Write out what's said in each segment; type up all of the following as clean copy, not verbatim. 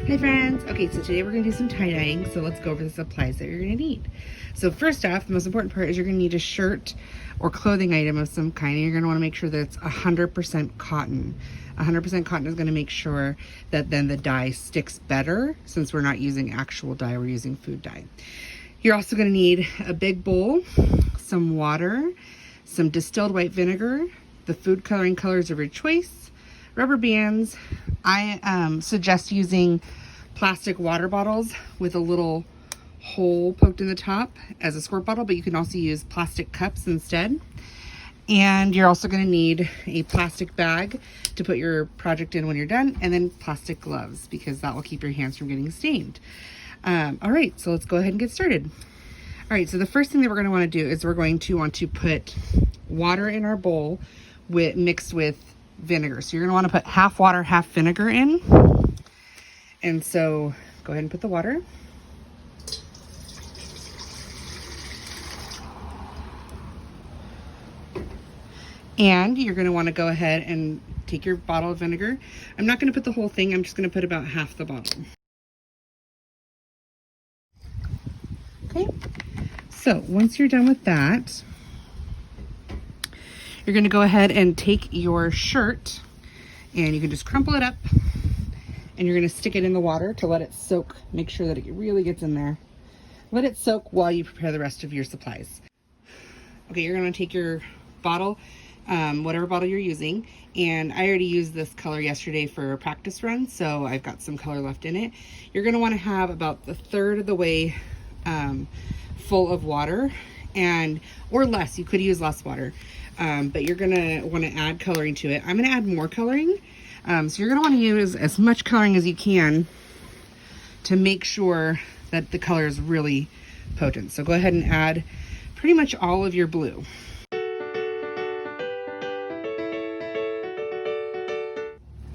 Hi friends! Okay, so today we're going to do some tie-dyeing, so let's go over the supplies that you're going to need. So first off, the most important part is you're going to need a shirt or clothing item of some kind, and you're going to want to make sure that it's 100% cotton. 100% cotton is going to make sure that then the dye sticks better, since we're not using actual dye, we're using food dye. You're also going to need a big bowl, some water, some distilled white vinegar, the food coloring colors of your choice, rubber bands. I suggest using plastic water bottles with a little hole poked in the top as a squirt bottle, but you can also use plastic cups instead. And you're also going to need a plastic bag to put your project in when you're done, and then plastic gloves because that will keep your hands from getting stained. All right, so let's go ahead and get started. All right, so the first thing that we're going to want to do is we're going to want to put water in our bowl mixed with vinegar. So you're going to want to put half water, half vinegar in. And so go ahead and put the water. And you're going to want to go ahead and take your bottle of vinegar. I'm not going to put the whole thing. I'm just going to put about half the bottle. Okay. So once you're done with that, you're going to go ahead and take your shirt and you can just crumple it up and you're going to stick it in the water to let it soak. Make sure that it really gets in there. Let it soak while you prepare the rest of your supplies. Okay, you're going to take your bottle, whatever bottle you're using, and I already used this color yesterday for a practice run, so I've got some color left in it. You're going to want to have about a third of the way full of water, or less. You could use less water, but you're going to want to add coloring to it. I'm going to add more coloring. So you're going to want to use as much coloring as you can to make sure that the color is really potent. So go ahead and add pretty much all of your blue.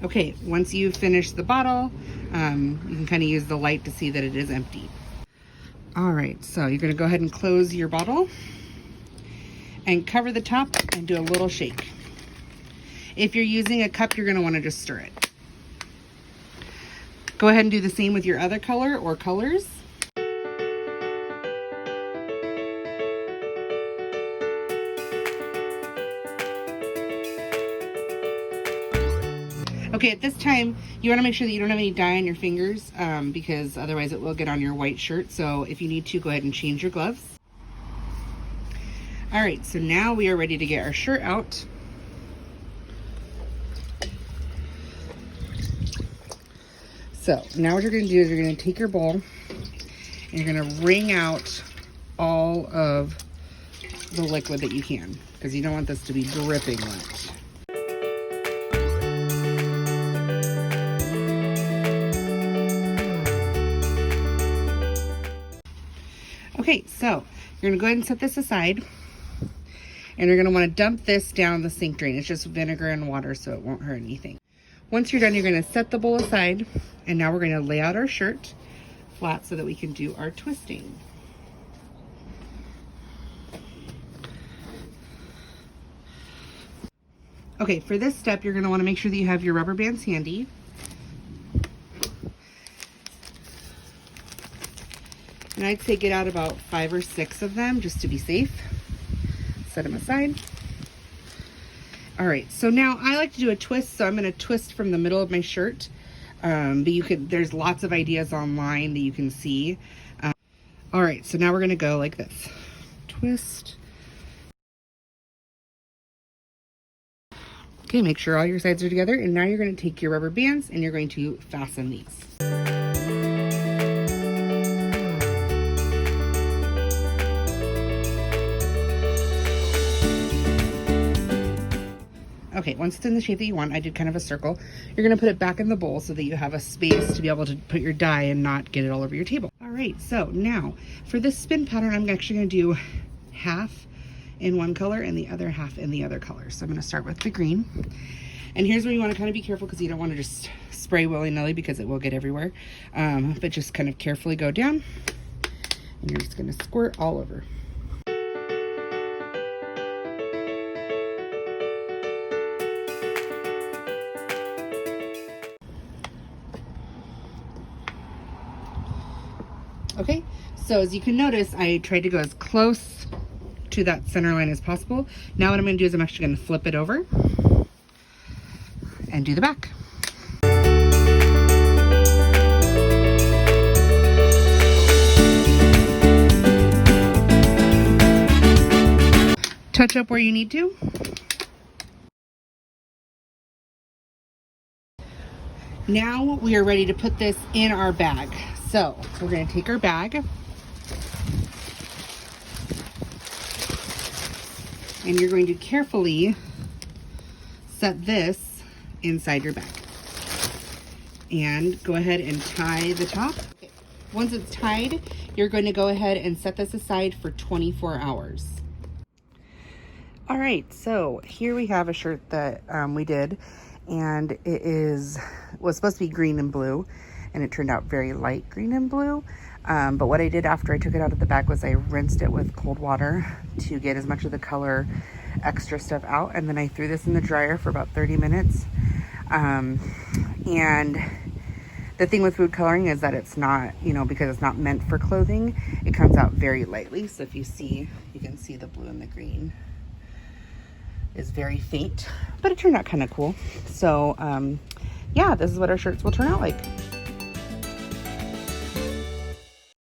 Okay, once you've finished the bottle, you can kind of use the light to see that it is empty. All right, so you're going to go ahead and close your bottle and cover the top and do a little shake. If you're using a cup, you're going to want to just stir it. Go ahead and do the same with your other color or colors. Okay, at this time, you want to make sure that you don't have any dye on your fingers because otherwise it will get on your white shirt. So if you need to, go ahead and change your gloves. All right, so now we are ready to get our shirt out. So now what you're going to do is you're going to take your bowl and you're going to wring out all of the liquid that you can because you don't want this to be dripping wet. Okay, so you're going to go ahead and set this aside and you're going to want to dump this down the sink drain. It's just vinegar and water, so it won't hurt anything. Once you're done, you're going to set the bowl aside, and now we're going to lay out our shirt flat so that we can do our twisting. Okay, for this step, you're going to want to make sure that you have your rubber bands handy. And I'd say get out about 5 or 6 of them just to be safe. Set them aside. All right, so now I like to do a twist, so I'm going to twist from the middle of my shirt. But there's lots of ideas online that you can see. All right, so now we're going to go like this. Twist. Okay, make sure all your sides are together, and now you're going to take your rubber bands and you're going to fasten these. Okay, once it's in the shape that you want, I did kind of a circle. You're going to put it back in the bowl so that you have a space to be able to put your dye and not get it all over your table. All right, so now for this spin pattern, I'm actually going to do half in one color and the other half in the other color. So I'm going to start with the green. And here's where you want to kind of be careful because you don't want to just spray willy-nilly because it will get everywhere. But just kind of carefully go down and you're just going to squirt all over. Okay, so as you can notice, I tried to go as close to that center line as possible. Now what I'm going to do is I'm actually going to flip it over and do the back. Touch up where you need to. Now we are ready to put this in our bag. So we're going to take our bag and you're going to carefully set this inside your bag. And go ahead and tie the top. Okay. Once it's tied, you're going to go ahead and set this aside for 24 hours. All right, so here we have a shirt that we did, and was supposed to be green and blue, and it turned out very light green and blue. But what I did after I took it out of the bag was I rinsed it with cold water to get as much of the color extra stuff out, and then I threw this in the dryer for about 30 minutes. And the thing with food coloring is that it's not, because it's not meant for clothing, it comes out very lightly. So if you see, you can see the blue and the green is very faint, but it turned out kind of cool. So yeah, this is what our shirts will turn out like.